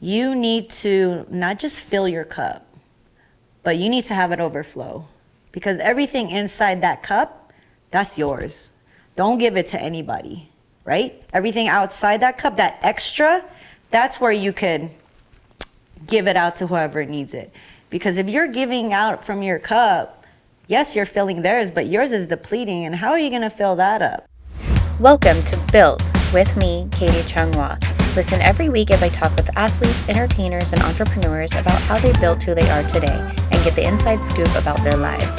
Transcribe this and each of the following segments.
you need to not just fill your cup, but you need to have it overflow. Because everything inside that cup, that's yours. Don't give it to anybody, right? Everything outside that cup, that extra, that's where you could give it out to whoever needs it. Because if you're giving out from your cup, yes, you're filling theirs, but yours is depleting. And how are you going to fill that up? Welcome to Built with me, Katie Chunghwa. Listen every week as I talk with athletes, entertainers, and entrepreneurs about how they built who they are today and get the inside scoop about their lives.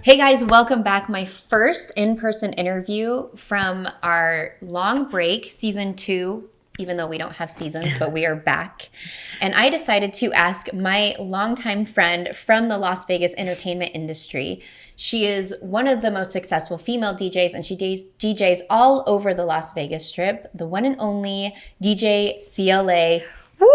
Hey guys, welcome back. My first in-person interview from our long break, season 2, even though we don't have seasons, but we are back. And I decided to ask my longtime friend from the Las Vegas entertainment industry. She is one of the most successful female DJs, and she DJs all over the Las Vegas Strip, the one and only DJ C.L.A. Woo!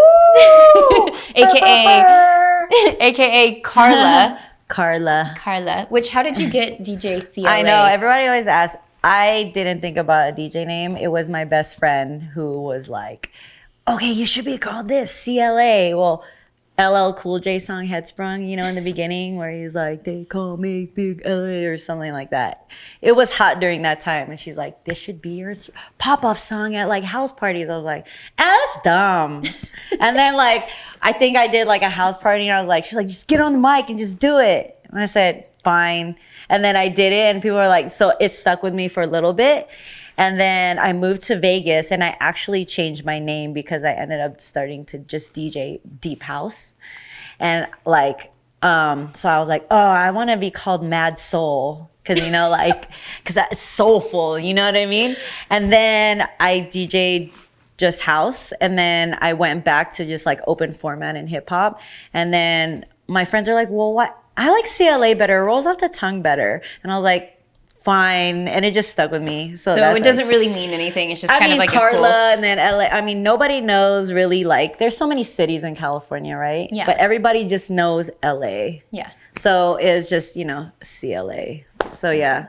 AKA Carla. Carla. Which, how did you get DJ C.L.A.? I know, everybody always asks. I didn't think about a DJ name. It was my best friend who was like, okay, you should be called this, CLA. Well, LL Cool J song had sprung, you know, in the beginning where he's like, they call me Big LA or something like that. It was hot during that time. And she's like, this should be your pop-off song at like house parties. I was like, that's dumb. And then like, I think I did like a house party and I was like, she's like, just get on the mic and just do it. And I said, fine. And then I did it and people were like, so it stuck with me for a little bit. And then I moved to Vegas and I actually changed my name because I ended up starting to just DJ deep house. And like, so I was like, oh, I want to be called Mad Soul. Cause you know, like, cause that's soulful, you know what I mean? And then I DJ'd just house. And then I went back to just like open format and hip hop. And then my friends are like, well, what? I like CLA better, it rolls off the tongue better. And I was like, fine. And it just stuck with me. So it doesn't really mean anything. It's just kind of like Carla a cool... and then LA. I mean, nobody knows really, like, there's so many cities in California, right? Yeah. But everybody just knows LA. Yeah. So it's just, you know, CLA. So yeah.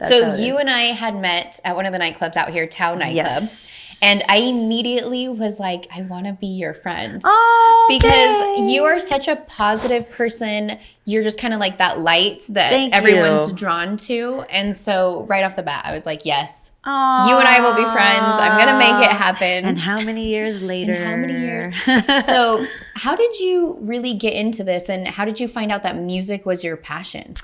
So you and I had met at one of the nightclubs out here, Tao nightclub. Yes. And I immediately was like, I want to be your friend. Oh, because you are such a positive person. You're just kind of like that light that everyone's drawn to. And so right off the bat, I was like, yes, you and I will be friends. I'm going to make it happen. And how many years later? So how did you really get into this? And how did you find out that music was your passion?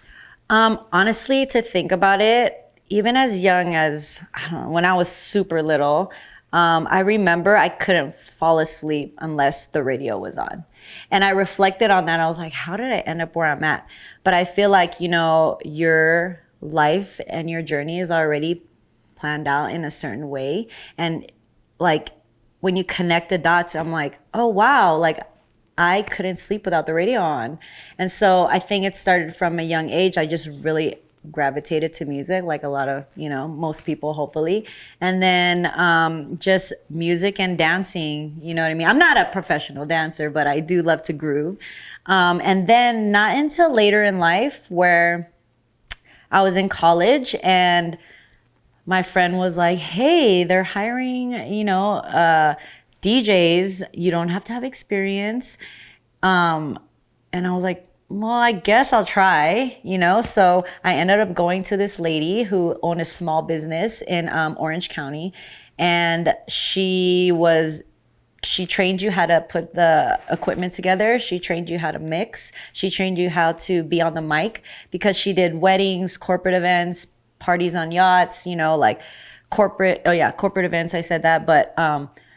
Honestly, to think about it, even as young as, I don't know, when I was super little, I remember I couldn't fall asleep unless the radio was on. And I reflected on that. I was like, how did I end up where I'm at? But I feel like, you know, your life and your journey is already planned out in a certain way. And like, when you connect the dots, I'm like, oh, wow, like, I couldn't sleep without the radio on. And so I think it started from a young age. I just really gravitated to music, like a lot of, you know, most people, hopefully. And then just music and dancing, you know what I mean? I'm not a professional dancer, but I do love to groove. And then not until later in life where I was in college and my friend was like, hey, they're hiring, you know, DJs, you don't have to have experience. And I was like, well, I guess I'll try, you know? So I ended up going to this lady who owned a small business in Orange County. And she trained you how to put the equipment together. She trained you how to mix. She trained you how to be on the mic because she did weddings, corporate events, parties on yachts, you know, like corporate events, I said that. But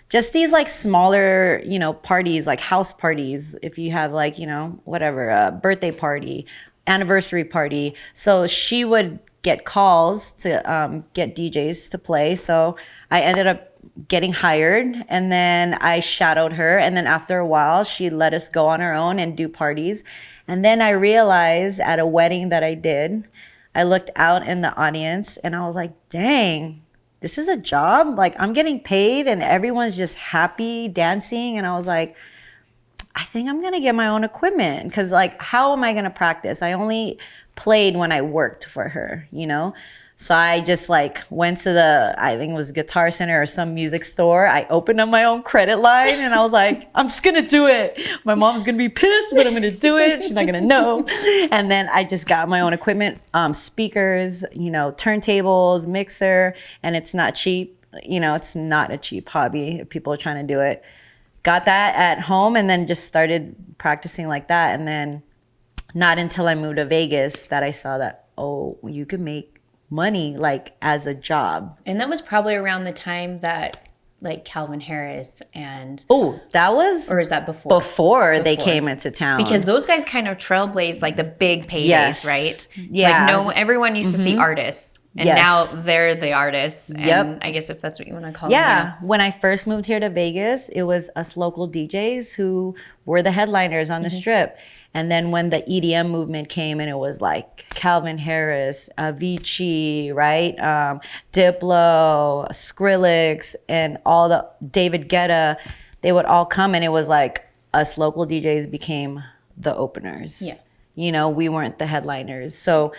just these like smaller, you know, parties, like house parties, if you have like, you know, whatever, a birthday party, anniversary party. So she would get calls to get DJs to play. So I ended up getting hired and then I shadowed her. And then after a while, she let us go on our own and do parties. And then I realized at a wedding that I did, I looked out in the audience and I was like, dang, this is a job. Like, I'm getting paid and everyone's just happy dancing. And I was like, I think I'm gonna get my own equipment because like, how am I gonna practice? I only played when I worked for her, you know? So I just like went to I think it was Guitar Center or some music store. I opened up my own credit line and I was like, I'm just gonna do it. My mom's gonna be pissed, but I'm gonna do it. She's not gonna know. And then I just got my own equipment, speakers, turntables, mixer, and it's not cheap. It's not a cheap hobby if people are trying to do it. Got that at home and then just started practicing like that. And then not until I moved to Vegas that I saw that, oh, you can make money like as a job. And that was probably around the time that like Calvin Harris and that was, or is that before they came into town? Because those guys kind of trailblazed like the big paydays, right? Yeah. Like everyone used to see artists, and now they're the artists. And I guess if that's what you want to call them. Yeah. When I first moved here to Vegas, it was us local DJs who were the headliners on the strip. And then when the EDM movement came and it was like Calvin Harris, Avicii, right? Diplo, Skrillex, and all the David Guetta, they would all come and it was like us local DJs became the openers. Yeah. We weren't the headliners. So,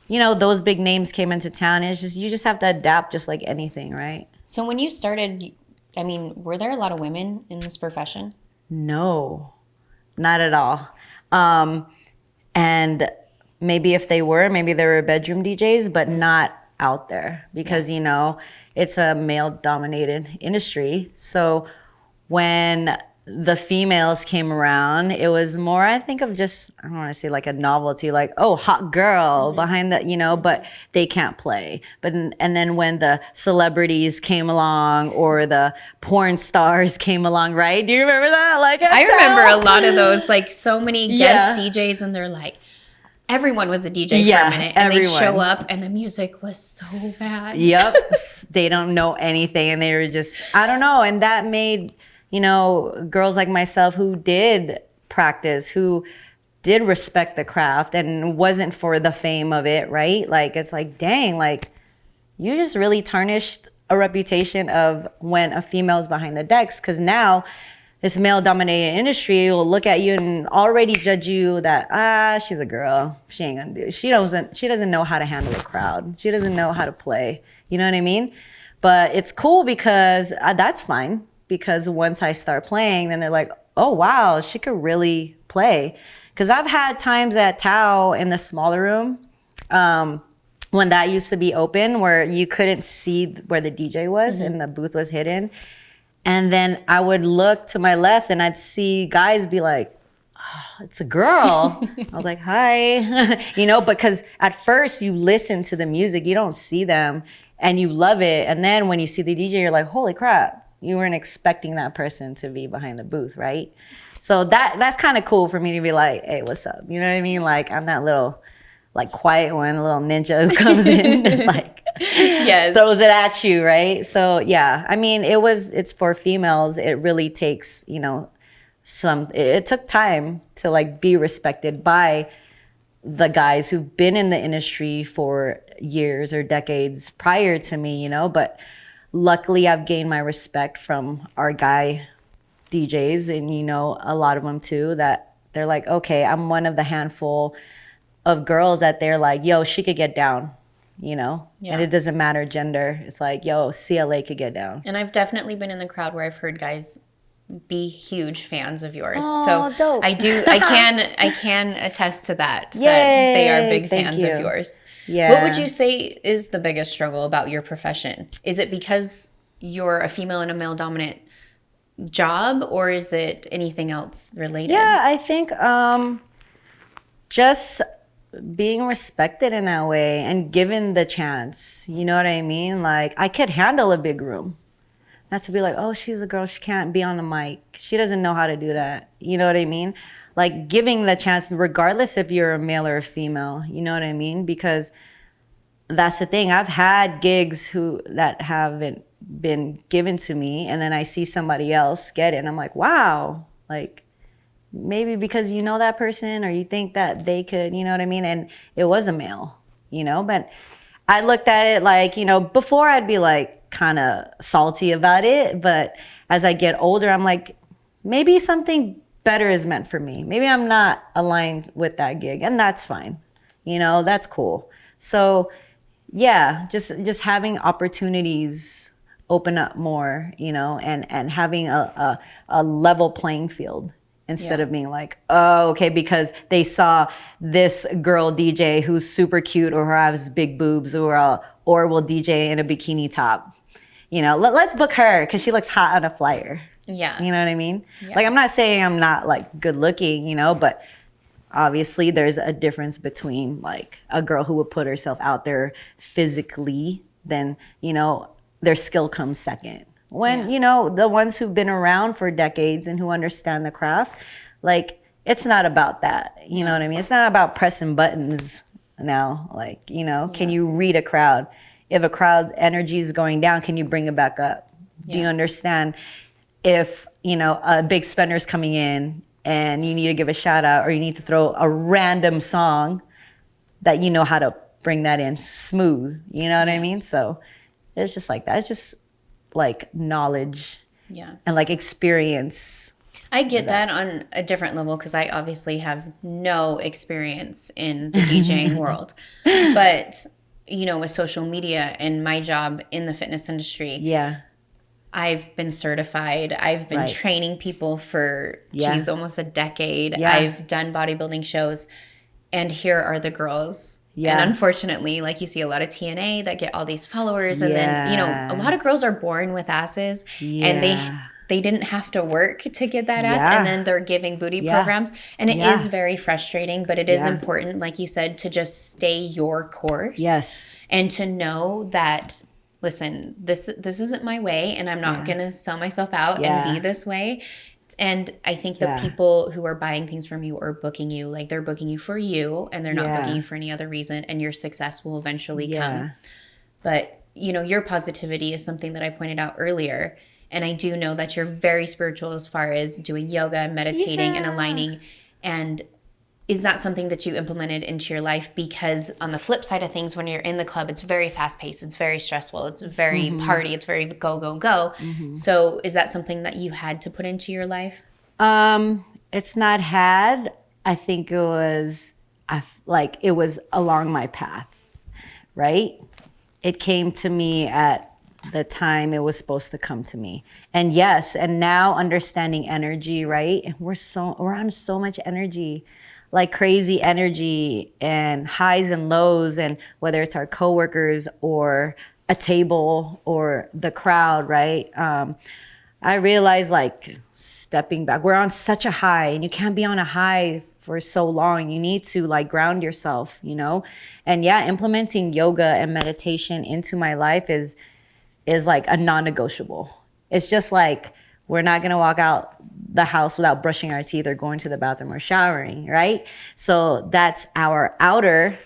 those big names came into town. And it's just, you just have to adapt just like anything, right? So when you started, I mean, were there a lot of women in this profession? No, not at all. And maybe if they were, maybe they were bedroom DJs, but not out there because, it's a male dominated industry. So when the females came around, it was more, I think of just, I don't want to say like a novelty, like, oh, hot girl behind the, but they can't play. And then when the celebrities came along or the porn stars came along, right? Do you remember that? Like, I remember a lot of those, like so many guest DJs and they're like, everyone was a DJ for a minute and they'd show up and the music was so bad. Yep. They don't know anything and they were just, I don't know. And that made, girls like myself who did practice, who did respect the craft and wasn't for the fame of it, right? Like, it's like, dang, like, you just really tarnished a reputation of when a female's behind the decks. Because now, this male-dominated industry will look at you and already judge you that, she's a girl. She ain't gonna do it. She doesn't know how to handle a crowd. She doesn't know how to play. You know what I mean? But it's cool because that's fine. Because once I start playing, then they're like, oh, wow, she could really play. Because I've had times at Tao in the smaller room, when that used to be open, where you couldn't see where the DJ was and the booth was hidden. And then I would look to my left and I'd see guys be like, oh, it's a girl. I was like, hi. Because at first you listen to the music, you don't see them and you love it. And then when you see the DJ, you're like, holy crap. You weren't expecting that person to be behind the booth, right? So that's kind of cool for me to be like, hey, what's up? You know what I mean? Like, I'm that little, like, quiet one, a little ninja who comes in and, like, throws it at you, right? So, yeah, I mean, it's for females. It really takes, it took time to, like, be respected by the guys who've been in the industry for years or decades prior to me, but luckily, I've gained my respect from our guy DJs and, a lot of them too, that they're like, okay, I'm one of the handful of girls that they're like, yo, she could get down, and it doesn't matter gender. It's like, yo, CLA could get down. And I've definitely been in the crowd where I've heard guys be huge fans of yours. Oh, so dope. I can attest to that. Yay, that they are big fans of yours. Yeah. What would you say is the biggest struggle about your profession? Is it because you're a female in a male dominant job or is it anything else related? Yeah, I think just being respected in that way and given the chance. You know what I mean? Like, I could handle a big room. Not to be like, oh, she's a girl, she can't be on the mic. She doesn't know how to do that. You know what I mean? Like, giving the chance, regardless if you're a male or a female, you know what I mean? Because that's the thing. I've had gigs that haven't been given to me, and then I see somebody else get it, and I'm like, wow. Like, maybe because you know that person or you think that they could, you know what I mean? And it was a male, But I looked at it like, before I'd be like kind of salty about it. But as I get older, I'm like, maybe something better is meant for me. Maybe I'm not aligned with that gig, and that's fine. That's cool. So yeah, just having opportunities open up more, you know, and having a level playing field instead Yeah. of being like, oh, okay, because they saw this girl DJ who's super cute or who has big boobs or will DJ in a bikini top. You know, let's book her because she looks hot on a flyer. Yeah. You know what I mean? Yeah. Like, I'm not saying I'm not like good looking, you know, but obviously there's a difference between like a girl who would put herself out there physically, then, you know, their skill comes second. When, you know, the ones who've been around for decades and who understand the craft, like, it's not about that. You know what I mean? It's not about pressing buttons now. Like, you know, can you read a crowd? If a crowd energy is going down, can you bring it back up? Do you understand if, you know, a big spender's coming in and you need to give a shout out or you need to throw a random song that you know how to bring that in smooth, you know what I mean? So it's just like that. It's just like knowledge and like experience. I get that on a different level because I obviously have no experience in the DJing world. But, you know, with social media and my job in the fitness industry, I've been certified. I've been training people for, geez, almost a decade. I've done bodybuilding shows. And here are the girls. And unfortunately, like you see a lot of TNA that get all these followers. And then, you know, a lot of girls are born with asses. And they didn't have to work to get that ass. And then they're giving booty programs. And it is very frustrating. But it is important, like you said, to just stay your course. Yes. And to know that, listen, this isn't my way, and I'm not going to sell myself out and be this way. And I think the people who are buying things from you or booking you, like they're booking you for you, and they're not booking you for any other reason, and your success will eventually come. But, you know, your positivity is something that I pointed out earlier. And I do know that you're very spiritual as far as doing yoga, meditating, and aligning. And is that something that you implemented into your life? Because on the flip side of things, when you're in the club, it's very fast paced. It's very stressful. It's very party. It's very go, go, go. So is that something that you had to put into your life? It's not had. I think it was, it was along my path, right? It came to me at the time it was supposed to come to me. And yes, and now understanding energy, right? We're on so much energy. Like crazy energy and highs and lows, and whether it's our coworkers or a table or the crowd, right? I realized like stepping back, we're on such a high and you can't be on a high for so long. You need to like ground yourself, you know? And implementing yoga and meditation into my life is like a non-negotiable. It's just like, we're not gonna walk out the house without brushing our teeth or going to the bathroom or showering, right? So that's our outer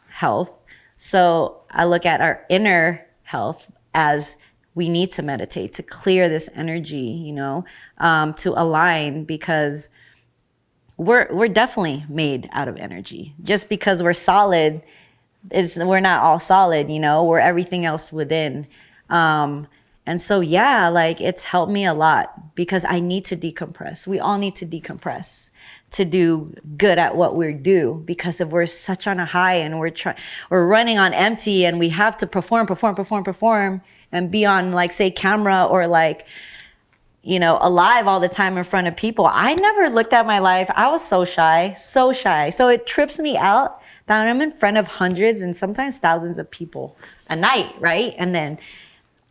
health. So I look at our inner health as we need to meditate to clear this energy, you know, to align, because we're definitely made out of energy. Just because we're solid, we're not all solid, you know, we're everything else within. And so, like it's helped me a lot because I need to decompress. We all need to decompress to do good at what we do, because if we're such on a high and we're running on empty and we have to perform and be on like say camera or like, you know, alive all the time in front of people. I never looked at my life. I was so shy. So it trips me out that I'm in front of hundreds and sometimes thousands of people a night, right? And then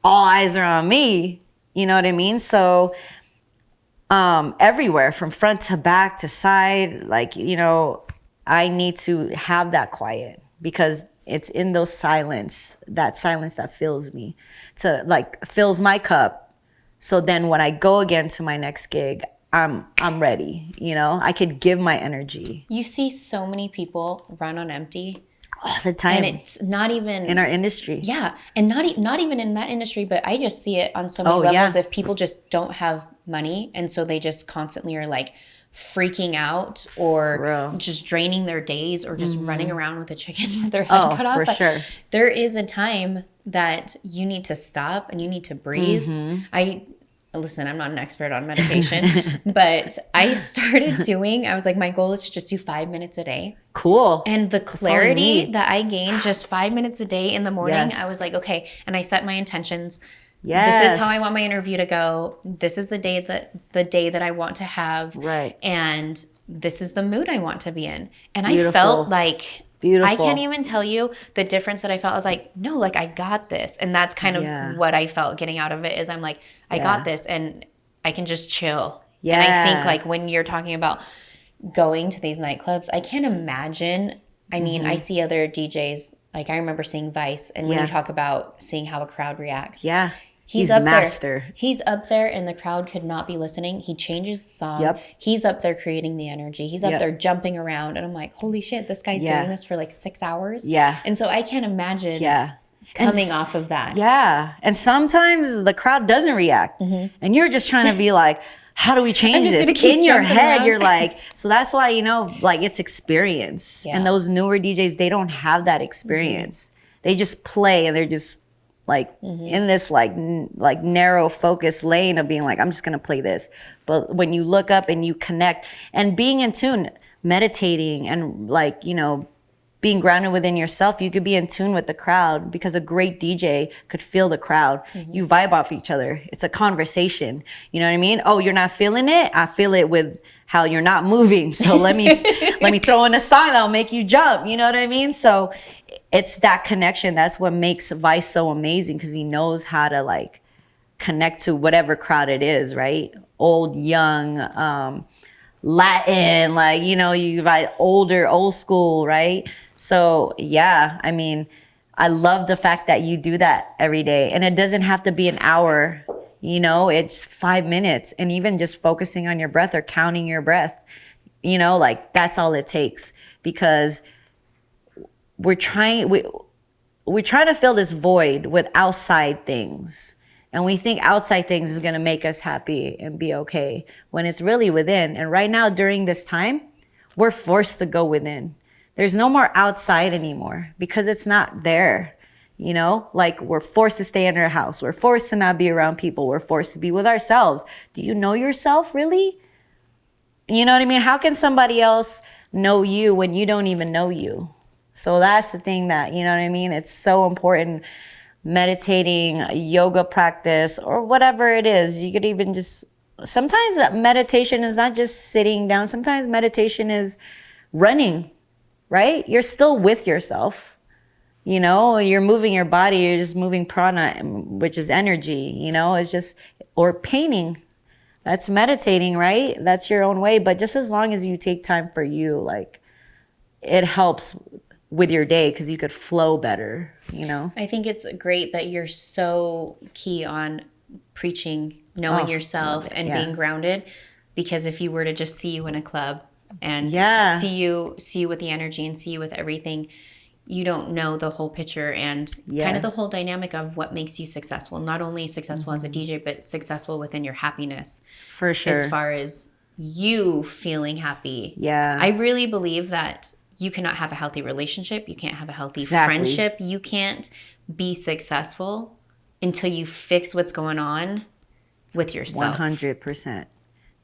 all eyes are on me, you know what I mean? So everywhere from front to back to side, like, you know, I need to have that quiet because it's in those silence that fills me, to like fills my cup. So then when I go again to my next gig, I'm ready, you know, I could give my energy. You see so many people run on empty all the time. And it's not even in our industry. Yeah. And not even in that industry, but I just see it on so many levels. If people just don't have money and so they just constantly are like freaking out or just draining their days or just running around with a chicken with their head cut off. For sure. There is a time that you need to stop and you need to breathe. listen, I'm not an expert on meditation, but I was like, my goal is to just do 5 minutes a day. Cool. And the clarity that I gained just 5 minutes a day in the morning, Yes. I was like, okay. And I set my intentions. Yes. This is how I want my interview to go. This is the day that I want to have. Right. And this is the mood I want to be in. And Beautiful. I felt like, Beautiful. I can't even tell you the difference that I felt. I was like, no, like I got this. And that's kind of what I felt getting out of it is I'm like, I got this and I can just chill. Yeah. And I think like when you're talking about going to these nightclubs, I can't imagine. I mean, I see other DJs, like I remember seeing Vice, and when you talk about seeing how a crowd reacts. Yeah. He's up master. He's up there and the crowd could not be listening. He changes the song. Yep. He's up there creating the energy. He's up there jumping around. And I'm like, holy shit, this guy's doing this for like 6 hours. Yeah. And so I can't imagine coming off of that. Yeah. And sometimes the crowd doesn't react. And you're just trying to be like, how do we change this? In your head, you're like, so that's why, you know, like it's experience. And those newer DJs, they don't have that experience. They just play and they're just like in this like narrow focus lane of being like, I'm just going to play this. But when you look up and you connect and being in tune, meditating and like, you know, being grounded within yourself, you could be in tune with the crowd because a great DJ could feel the crowd. You vibe off each other. It's a conversation. You know what I mean? Oh, you're not feeling it? I feel it with how you're not moving. So let me throw in a song that'll make you jump. You know what I mean? So it's that connection. That's what makes Vice so amazing because he knows how to like connect to whatever crowd it is, right? Old, young, Latin, like, you know, you invite older, old school, right? So yeah, I mean, I love the fact that you do that every day and it doesn't have to be an hour, you know, it's 5 minutes and even just focusing on your breath or counting your breath, you know, like that's all it takes because we're trying to fill this void with outside things. And we think outside things is going to make us happy and be okay when it's really within. And right now during this time, we're forced to go within. There's no more outside anymore because it's not there. You know, like we're forced to stay in our house. We're forced to not be around people. We're forced to be with ourselves. Do you know yourself really? You know what I mean? How can somebody else know you when you don't even know you? So that's the thing that, you know what I mean? It's so important. Meditating, yoga practice, or whatever it is. You could even just, sometimes meditation is not just sitting down. Sometimes meditation is running, right? You're still with yourself. You know, you're moving your body, you're just moving prana, which is energy, you know, it's just, or painting. That's meditating, right? That's your own way. But just as long as you take time for you, like, it helps with your day because you could flow better, you know? I think it's great that you're so key on preaching, knowing yourself and being grounded, because if you were to just see you in a club and see you with the energy and see you with everything, you don't know the whole picture and kind of the whole dynamic of what makes you successful. Not only successful as a DJ, but successful within your happiness. For sure. As far as you feeling happy. Yeah. I really believe that you cannot have a healthy relationship. You can't have a healthy friendship. You can't be successful until you fix what's going on with yourself. 100%.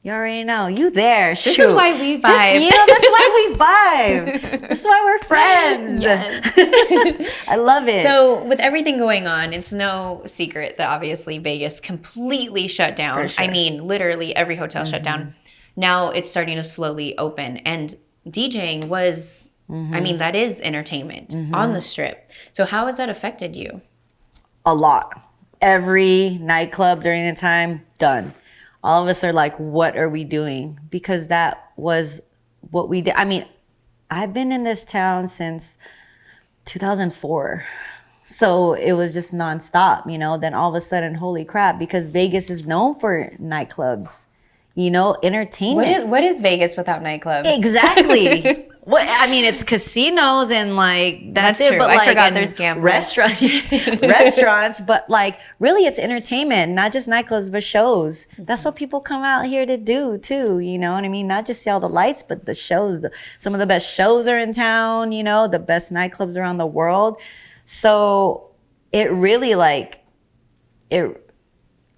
You already know. You there. This is why we vibe. That's why we vibe. That's why we're friends. Yes. I love it. So with everything going on, it's no secret that obviously Vegas completely shut down. For sure. I mean, literally every hotel shut down. Now it's starting to slowly open. And DJing was, I mean, that is entertainment on the strip. So how has that affected you? A lot. Every nightclub during the time, done. All of us are like, what are we doing? Because that was what we did. I mean, I've been in this town since 2004. So it was just nonstop, you know. Then all of a sudden, holy crap, because Vegas is known for nightclubs, you know, entertainment. What is Vegas without nightclubs? Exactly. I mean, it's casinos and like that's it. True. But I like forgot there's gambling. Restaurants, but like really, it's entertainment, not just nightclubs, but shows. That's what people come out here to do too. You know what I mean? Not just see all the lights, but the shows. Some of the best shows are in town. You know, the best nightclubs around the world. So it really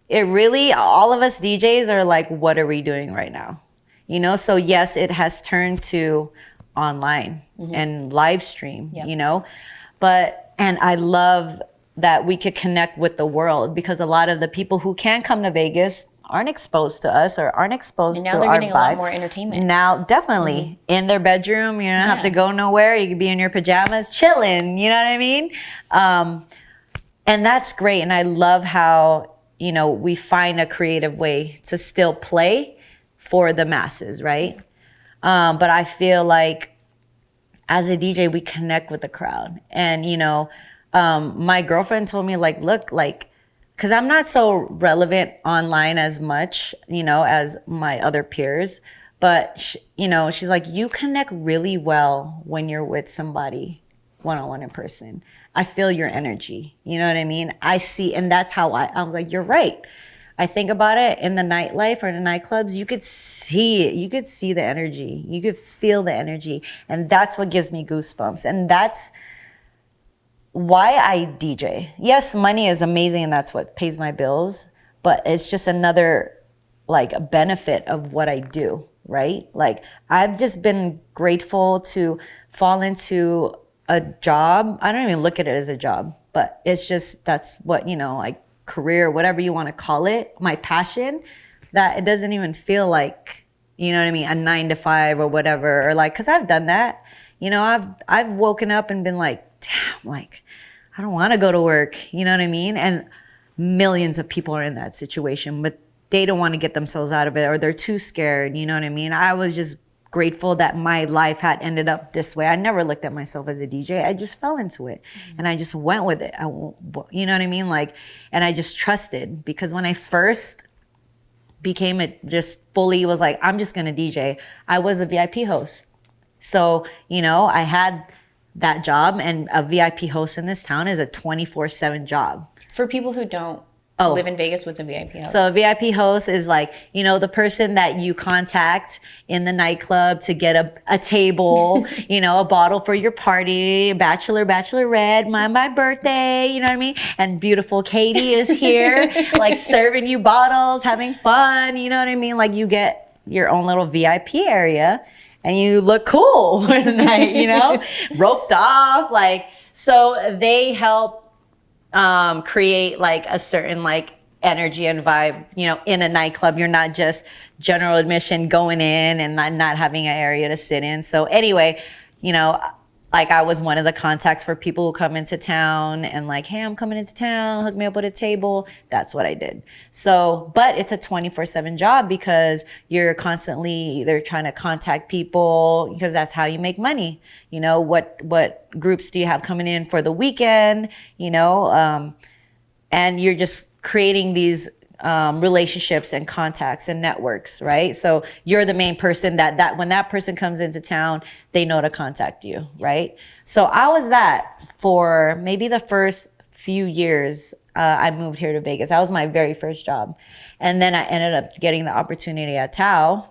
it really, all of us DJs are like, what are we doing right now? You know, so yes, it has turned to online and live stream, you know, and I love that we could connect with the world, because a lot of the people who can come to Vegas aren't exposed to us or aren't exposed to our vibe. Now they're getting a lot more entertainment. Now, definitely in their bedroom, you don't have to go nowhere. You could be in your pajamas chilling, you know what I mean? And that's great. And I love how, you know, we find a creative way to still play for the masses, right? But I feel like as a DJ, we connect with the crowd. And, you know, my girlfriend told me, like, look, like, because I'm not so relevant online as much, you know, as my other peers. But, you know, she's like, you connect really well when you're with somebody one-on-one in person. I feel your energy. You know what I mean? I see, and that's how I was like, you're right. I think about it in the nightlife or in the nightclubs, you could see it. You could see the energy. You could feel the energy. And that's what gives me goosebumps. And that's why I DJ. Yes, money is amazing and that's what pays my bills, but it's just another like benefit of what I do, right? Like I've just been grateful to fall into a job. I don't even look at it as a job, but it's just, that's what, you know, like career, whatever you want to call it, my passion, that it doesn't even feel like, you know what I mean, a 9 to 5 or whatever, or like, cause I've done that, you know, I've woken up and been like, damn, like, I don't want to go to work, you know what I mean? And millions of people are in that situation, but they don't want to get themselves out of it, or they're too scared, you know what I mean? I was just grateful that my life had ended up this way. I never looked at myself as a DJ. I just fell into it and I just went with it. You know what I mean? Like, and I just trusted, because when I first became it, just fully was like, I'm just going to DJ, I was a VIP host. So, you know, I had that job, and a VIP host in this town is a 24/7 job. For people who don't live in Vegas, what's a VIP host? So a VIP host is like, you know, the person that you contact in the nightclub to get a table, you know, a bottle for your party, bachelor, bachelorette, my birthday, you know what I mean? And beautiful Katie is here, like serving you bottles, having fun, you know what I mean? Like you get your own little VIP area and you look cool at night, you know, roped off, like, so they help create like a certain like energy and vibe, you know, in a nightclub. You're not just general admission going in and not having an area to sit in. So anyway, you know, like I was one of the contacts for people who come into town and like, hey, I'm coming into town, hook me up with a table. That's what I did. So, but it's a 24/7 job, because you're constantly either trying to contact people, because that's how you make money. You know, what groups do you have coming in for the weekend, you know, and you're just creating these relationships and contacts and networks, right? So you're the main person that when that person comes into town, they know to contact you, right? So I was that for maybe the first few years I moved here to Vegas. That was my very first job. And then I ended up getting the opportunity at Tao.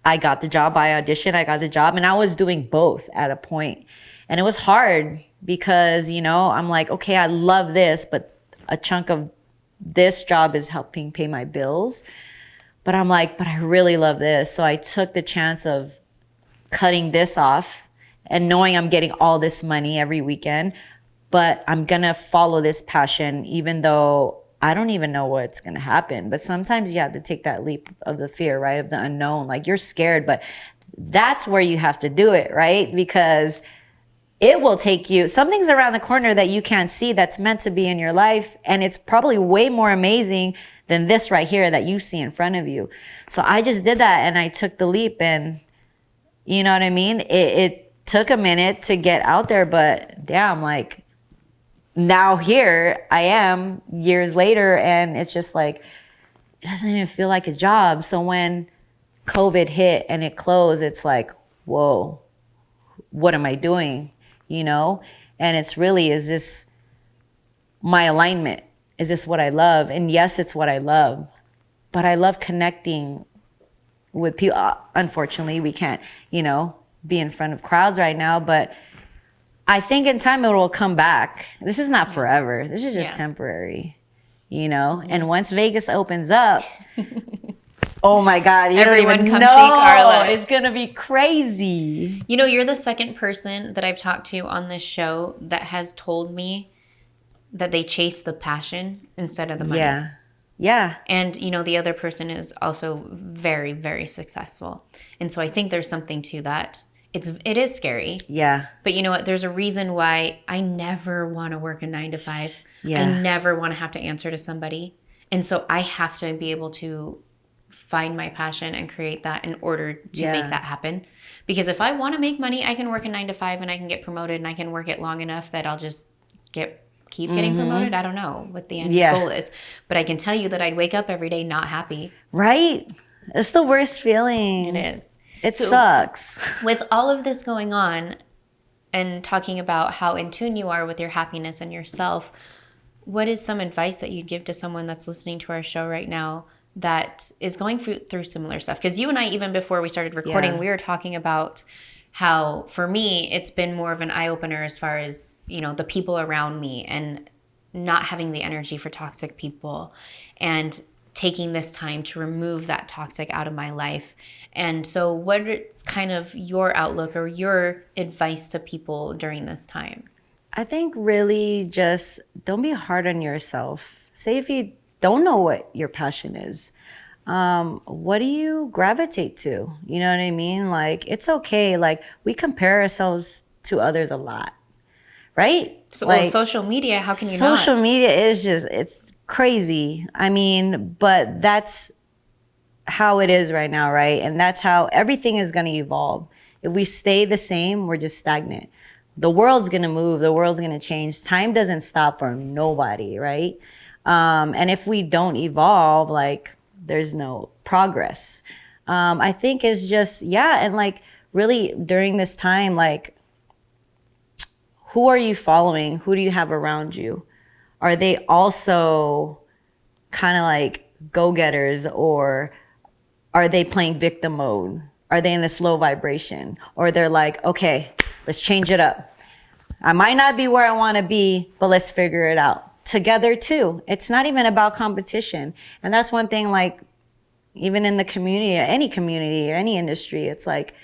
I got the job, I auditioned, I got the job, and I was doing both at a point. And it was hard because, you know, I'm like, okay, I love this, but a chunk of this job is helping pay my bills. But I'm like, but I really love this. So I took the chance of cutting this off and knowing I'm getting all this money every weekend, but I'm gonna follow this passion, even though I don't even know what's gonna happen. But sometimes you have to take that leap of the fear, right? Of the unknown. Like you're scared, but that's where you have to do it, right? Because it will take you, something's around the corner that you can't see that's meant to be in your life. And it's probably way more amazing than this right here that you see in front of you. So I just did that and I took the leap, and you know what I mean? It took a minute to get out there, but damn, like now here I am years later, and it's just like, it doesn't even feel like a job. So when COVID hit and it closed, it's like, whoa, what am I doing? You know, and it's really, is this my alignment? Is this what I love? And yes, it's what I love, but I love connecting with people. Unfortunately, we can't, you know, be in front of crowds right now, but I think in time it will come back. This is not forever. This is just temporary. you know? And once Vegas opens up, oh my God, you Everyone don't even come know. see Carla. It's going to be crazy. You know, you're the second person that I've talked to on this show that has told me that they chase the passion instead of the money. Yeah. Yeah. And, you know, the other person is also very, very successful. And so I think there's something to that. It is scary. Yeah. But you know what? There's a reason why I never want to work a 9 to 5. Yeah. I never want to have to answer to somebody. And so I have to be able to find my passion and create that in order to make that happen. Because if I want to make money, I can work a 9 to 5 and I can get promoted and I can work it long enough that I'll just keep getting promoted. I don't know what the end goal is. But I can tell you that I'd wake up every day not happy. Right? It's the worst feeling. It is. It sucks. With all of this going on and talking about how in tune you are with your happiness and yourself, what is some advice that you'd give to someone that's listening to our show right now that is going through similar stuff? Because you and I, even before we started recording, we were talking about how, for me, it's been more of an eye-opener as far as, you know, the people around me and not having the energy for toxic people and taking this time to remove that toxic out of my life. And so what is kind of your outlook or your advice to people during this time? I think really just don't be hard on yourself. Say if you don't know what your passion is, what do you gravitate to? You know what I mean? Like, it's okay. Like, we compare ourselves to others a lot, right? So like, social media, how can you not? Social media is just, it's crazy. I mean, but that's how it is right now, right? And that's how everything is going to evolve. If we stay the same, we're just stagnant. The world's going to move. The world's going to change. Time doesn't stop for nobody, right? And if we don't evolve, like, there's no progress. I think it's just, and like, really during this time, like, who are you following? Who do you have around you? Are they also kind of like go-getters, or are they playing victim mode? Are they in this low vibration? Or they're like, okay, let's change it up. I might not be where I want to be, but let's figure it out together too. It's not even about competition. And that's one thing, like, even in the community, or any industry, it's like,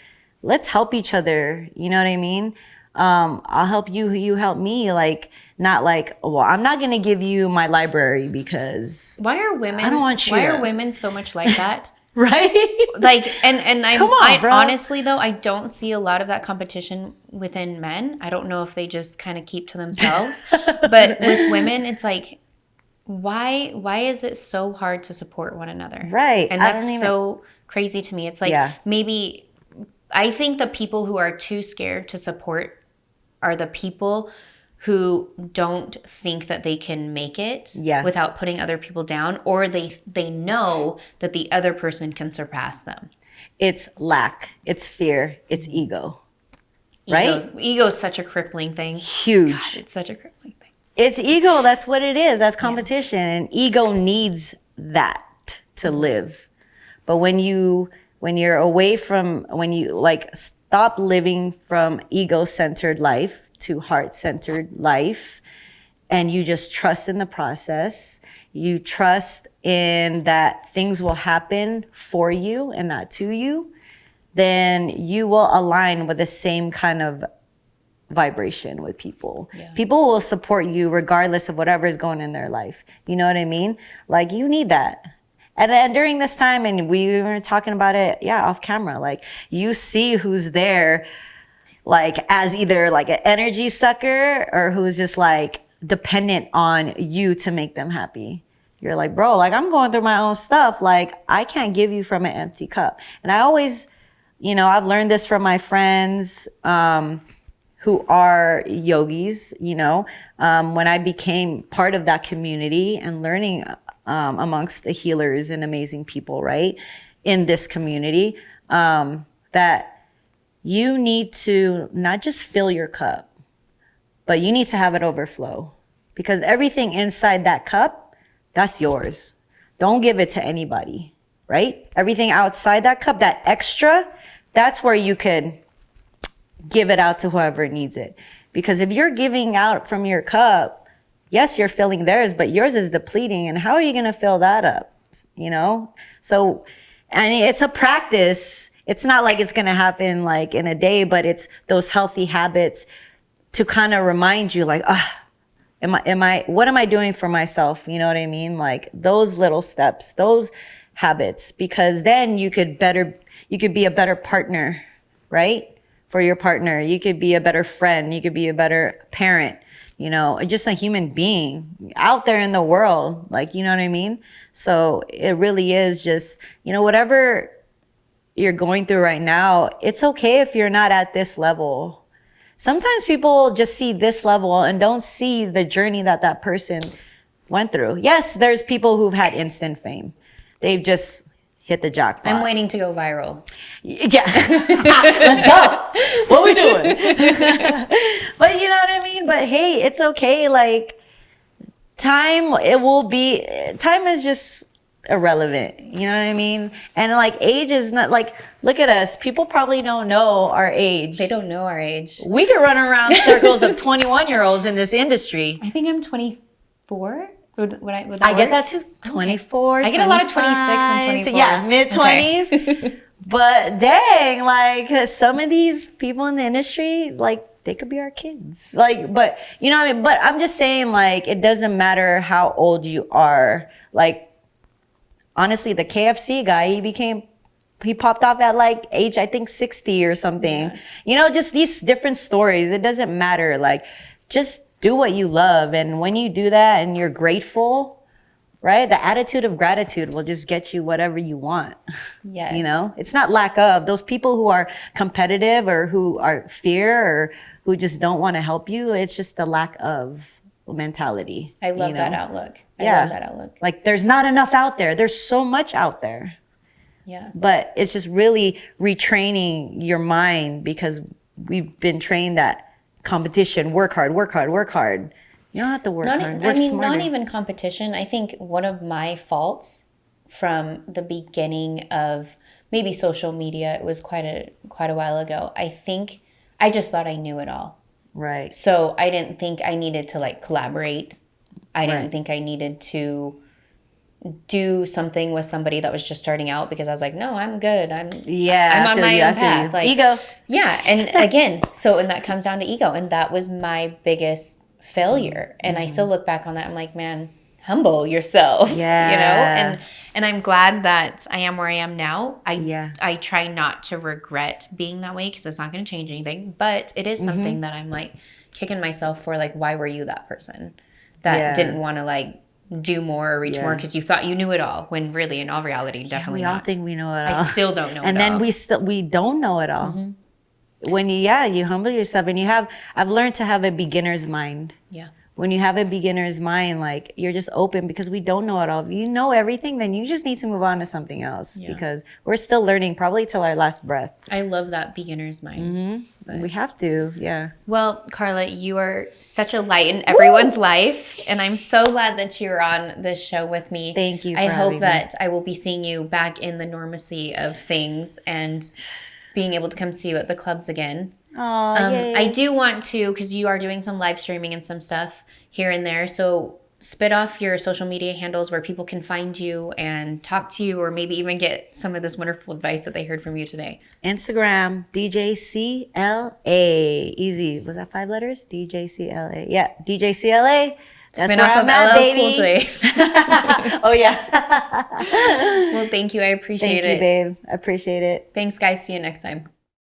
let's help each other. You know what I mean? I'll help you, you help me. Like, not like, well, I'm not going to give you my library because why are women, I don't want you why to. are women so much like that? Right? Like, and Come on, bro. Honestly though, I don't see a lot of that competition within men. I don't know if they just kind of keep to themselves, but with women, it's like, why is it so hard to support one another? Right. And that's so crazy to me. It's like, maybe I think the people who are too scared to support are the people who don't think that they can make it without putting other people down, or they know that the other person can surpass them. It's lack, it's fear, it's ego. Right? Ego is such a crippling thing. Huge. God, it's such a crippling thing. It's ego. That's what it is. That's competition. And ego needs that to live. But when you're away from, when you like stop living from ego-centered life to heart-centered life, and you just trust in the process, you trust in that things will happen for you and not to you, then you will align with the same kind of vibration with people. People will support you regardless of whatever is going in their life. You know what I mean? Like, you need that. And during this time, and we were talking about it, off camera, like, you see who's there, like, as either like an energy sucker or who's just like dependent on you to make them happy. You're like, bro, like, I'm going through my own stuff. Like, I can't give you from an empty cup. And I always, you know, I've learned this from my friends, who are yogis, you know, when I became part of that community and learning amongst the healers and amazing people, right, in this community, that you need to not just fill your cup, but you need to have it overflow, because everything inside that cup, that's yours. Don't give it to anybody, right? Everything outside that cup, that extra, that's where you could give it out to whoever needs it. Because if you're giving out from your cup yes, you're filling theirs, but yours is depleting. And how are you going to fill that up? You know? So, and it's a practice. It's not like it's going to happen like in a day, but it's those healthy habits to kind of remind you like, what am I doing for myself? You know what I mean? Like those little steps, those habits, because then you could be a better partner, right? For your partner. You could be a better friend. You could be a better parent, you know, just a human being out there in the world. Like, you know what I mean? So it really is just, you know, whatever you're going through right now, it's okay if you're not at this level. Sometimes people just see this level and don't see the journey that person went through. Yes, there's people who've had instant fame. They've just hit the jackpot. I'm waiting to go viral. Yeah. Let's go. What we doing? But you know what I mean? But hey, it's okay. Like time is just irrelevant. You know what I mean? And like age is not like, look at us. People probably don't know our age. They don't know our age. We could run around circles of 21-year-olds in this industry. I think I'm 24. Would that I get work? that too. 24, I get a lot of 26 and 24. So yeah, mid-20s. Okay. But dang, like some of these people in the industry, like they could be our kids. Like, but you know what I mean? But I'm just saying like, it doesn't matter how old you are. Like, honestly, the KFC guy, he popped off at like age, I think 60 or something. Yeah. You know, just these different stories. It doesn't matter. Like, just do what you love. And when you do that and you're grateful, right? The attitude of gratitude will just get you whatever you want. Yes. You know, it's not lack of. Those people who are competitive or who are fear or who just don't want to help you, it's just the lack of mentality. I love that outlook. I love that outlook. Like there's not enough out there. There's so much out there. Yeah. But it's just really retraining your mind because we've been trained that competition, work hard, work hard, work hard. You don't have to work hard. Work smarter. Not even competition. I think one of my faults from the beginning of maybe social media, it was quite a while ago. I think I just thought I knew it all. Right. So I didn't think I needed to like collaborate. I didn't think I needed to do something with somebody that was just starting out because I was like, no, I'm good. I'm on my own path. Like ego. Yeah. And again, and that comes down to ego. And that was my biggest failure. And I still look back on that. I'm like, man, humble yourself. Yeah. You know? And I'm glad that I am where I am now. I try not to regret being that way because it's not going to change anything. But it is something that I'm like kicking myself for, like, why were you that person that didn't want to like do more or reach more because you thought you knew it all, when really in all reality definitely we not. all think we know it all. I still don't know and it then all. we don't know it all. When you humble yourself and I've learned to have a beginner's mind. Yeah. When you have a beginner's mind, like you're just open because we don't know it all. If you know everything, then you just need to move on to something else because we're still learning probably till our last breath. I love that beginner's mind. We have to, yeah. Well, Carla, you are such a light in everyone's life, and I'm so glad that you're on this show with me. Thank you for I hope having that I will be seeing you back in the normacy of things and being able to come see you at the clubs again. I do want to, because you are doing some live streaming and some stuff here and there, so spit off your social media handles where people can find you and talk to you, or maybe even get some of this wonderful advice that they heard from you today. Instagram, DJ C.L.A. Easy. Was that 5 letters? DJ C.L.A. Yeah, DJ C.L.A. That's Spin where off I'm of at, LL baby. Cool J. Oh, yeah. Well, thank you. I appreciate it. Thank you, babe. I appreciate it. Thanks, guys. See you next time.